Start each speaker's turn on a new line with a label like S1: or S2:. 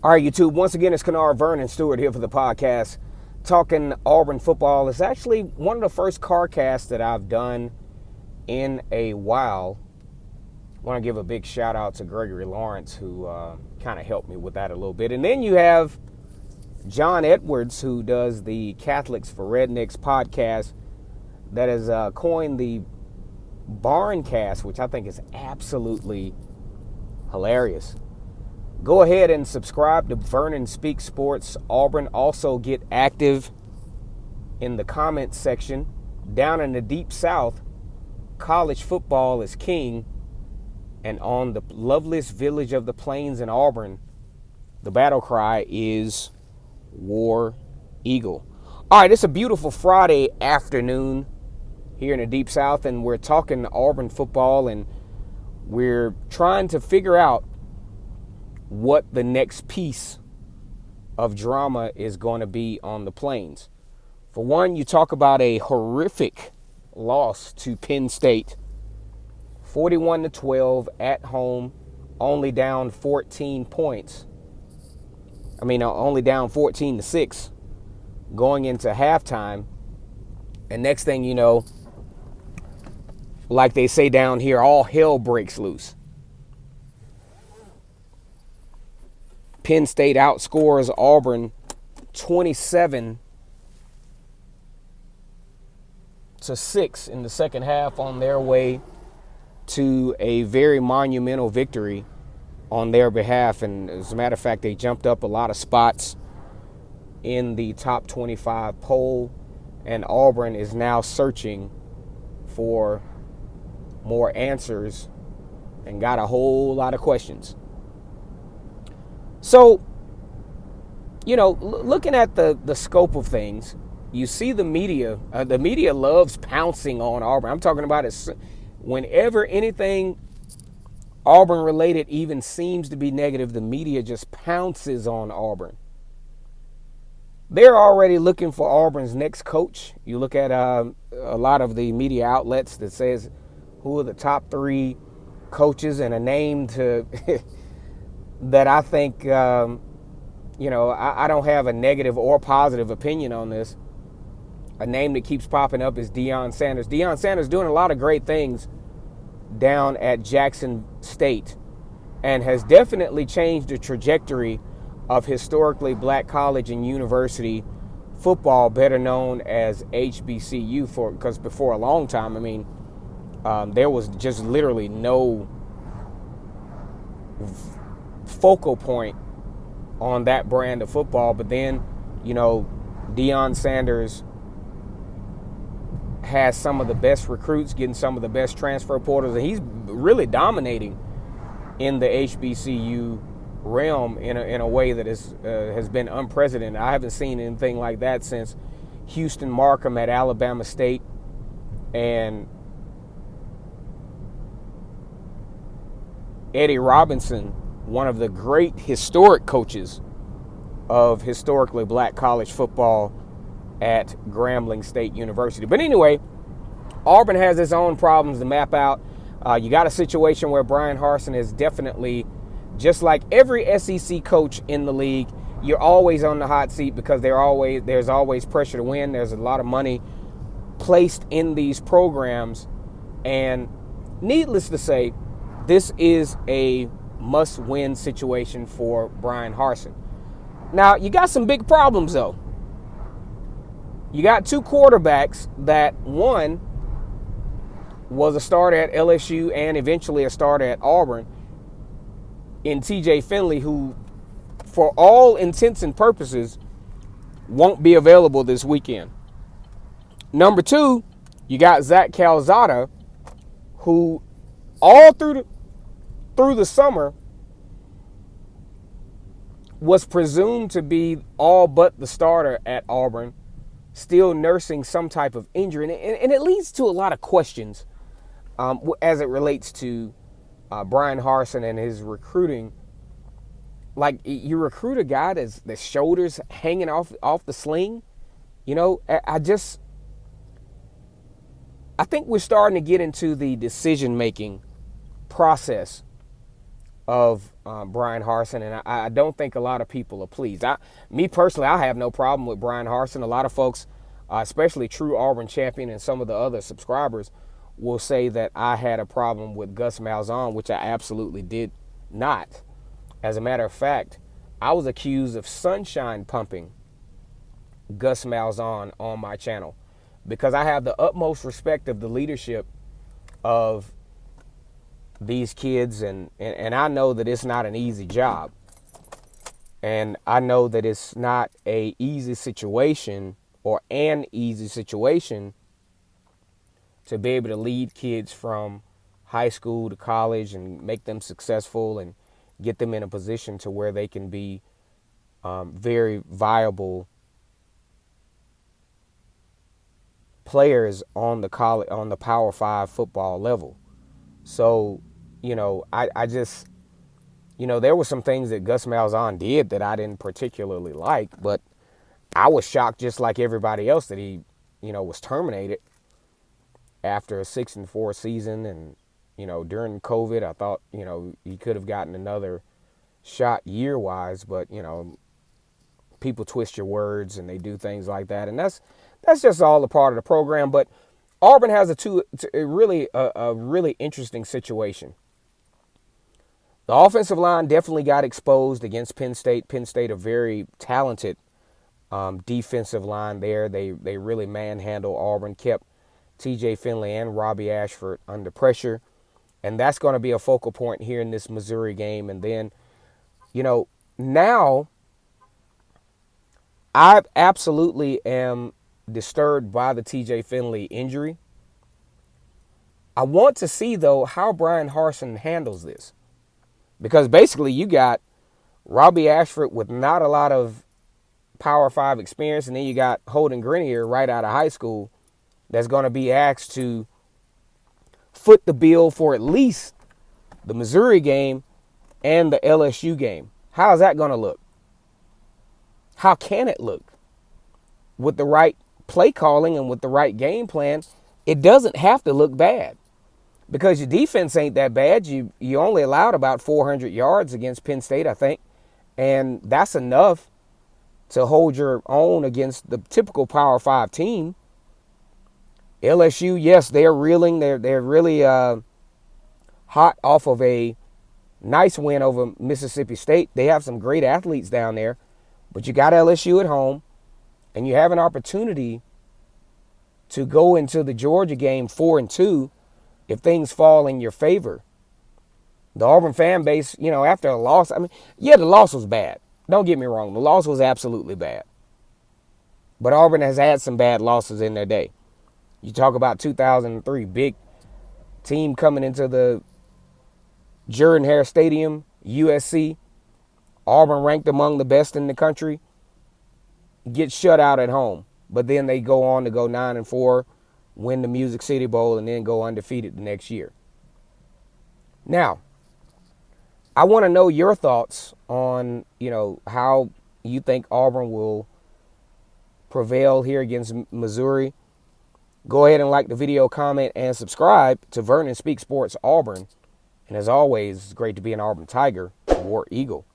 S1: All right, YouTube. Once again, it's Kennard Vernon Stewart here for the podcast, talking Auburn football. It's actually one of the first carcasts that I've done in a while. I want to give a big shout out to Gregory Lawrence, who kind of helped me with that a little bit. And then you have John Edwards, who does the Catholics for Rednecks podcast, that has coined the Barncast, which I think is absolutely hilarious. Go ahead and subscribe to Vernon Speaks Sports Auburn. Also get active in the comments section. Down in the Deep South, college football is king. And on the loveliest village of the plains in Auburn, the battle cry is War Eagle. All right, it's a beautiful Friday afternoon here in the Deep South, and we're talking Auburn football, and we're trying to figure out what the next piece of drama is going to be on the plains. For one, you talk about a horrific loss to Penn State, 41-12 at home, only down 14 points. Only down 14-6 going into halftime. And next thing you know, like they say down here, all hell breaks loose. Penn State outscores Auburn 27-6 in the second half on their way to a very monumental victory on their behalf. And as a matter of fact, they jumped up a lot of spots in the top 25 poll, and Auburn is now searching for more answers and got a whole lot of questions. So, looking at the scope of things, you see the media. The media loves pouncing on Auburn. I'm talking about it whenever anything Auburn-related even seems to be negative, the media just pounces on Auburn. They're already looking for Auburn's next coach. You look at a lot of the media outlets that says who are the top 3 coaches, and a name to that I think, I don't have a negative or positive opinion on this. A name that keeps popping up is Deion Sanders. Deion Sanders doing a lot of great things down at Jackson State and has definitely changed the trajectory of historically black college and university football, better known as HBCU, because before a long time, there was just literally no focal point on that brand of football. But then, Deion Sanders has some of the best recruits, getting some of the best transfer portals, and he's really dominating in the HBCU realm in a way that has been unprecedented. I haven't seen anything like that since Houston Markham at Alabama State and Eddie Robinson, one of the great historic coaches of historically black college football at Grambling State University. But anyway, Auburn has its own problems to map out. You got a situation where Bryan Harsin is definitely, just like every SEC coach in the league, you're always on the hot seat because there's always pressure to win. There's a lot of money placed in these programs. And needless to say, this is a must-win situation for Bryan Harsin. Now, you got some big problems, though. You got 2 quarterbacks that, one was a starter at LSU and eventually a starter at Auburn, in TJ Finley, who, for all intents and purposes, won't be available this weekend. Number 2, you got Zach Calzada, who all through the summer was presumed to be all but the starter at Auburn, still nursing some type of injury. And it leads to a lot of questions as it relates to Bryan Harsin and his recruiting. Like, you recruit a guy that's the shoulders hanging off the sling. I think we're starting to get into the decision-making process of Bryan Harsin, and I don't think a lot of people are pleased. Me personally, I have no problem with Bryan Harsin. A lot of folks, especially true Auburn champion and some of the other subscribers, will say that I had a problem with Gus Malzahn, which I absolutely did not. As a matter of fact, I was accused of sunshine pumping Gus Malzahn on my channel because I have the utmost respect of the leadership of these kids, and I know that it's not an easy job, and I know that it's not a easy situation or an easy situation to be able to lead kids from high school to college and make them successful and get them in a position to where they can be very viable players on the college, on the Power 5 football level. So, I just, there were some things that Gus Malzahn did that I didn't particularly like, but I was shocked just like everybody else that he, was terminated after a 6-4 season. And, during COVID, I thought, he could have gotten another shot year-wise, but, people twist your words and they do things like that. And that's just all a part of the program. But Auburn has a really interesting situation. The offensive line definitely got exposed against Penn State. Penn State, a very talented defensive line there. They really manhandled Auburn, kept T.J. Finley and Robbie Ashford under pressure. And that's going to be a focal point here in this Missouri game. And then, now I absolutely am disturbed by the T.J. Finley injury. I want to see, though, how Bryan Harsin handles this. Because basically you got Robbie Ashford with not a lot of Power 5 experience, and then you got Holden Grenier right out of high school that's going to be asked to foot the bill for at least the Missouri game and the LSU game. How is that going to look? How can it look? With the right play calling and with the right game plan, it doesn't have to look bad. Because your defense ain't that bad. You only allowed about 400 yards against Penn State, I think. And that's enough to hold your own against the typical Power 5 team. LSU, yes, they're reeling. They're really hot off of a nice win over Mississippi State. They have some great athletes down there. But you got LSU at home. And you have an opportunity to go into the Georgia game 4-2 if things fall in your favor. The Auburn fan base, after a loss, the loss was bad. Don't get me wrong. The loss was absolutely bad. But Auburn has had some bad losses in their day. You talk about 2003, big team coming into the Jordan-Hare Stadium, USC. Auburn ranked among the best in the country. Get shut out at home. But then they go on to go 9-4, win the Music City Bowl, and then go undefeated the next year. Now, I want to know your thoughts on, how you think Auburn will prevail here against Missouri. Go ahead and like the video, comment, and subscribe to Vernon Speaks Sports Auburn. And as always, it's great to be an Auburn Tiger, War Eagle.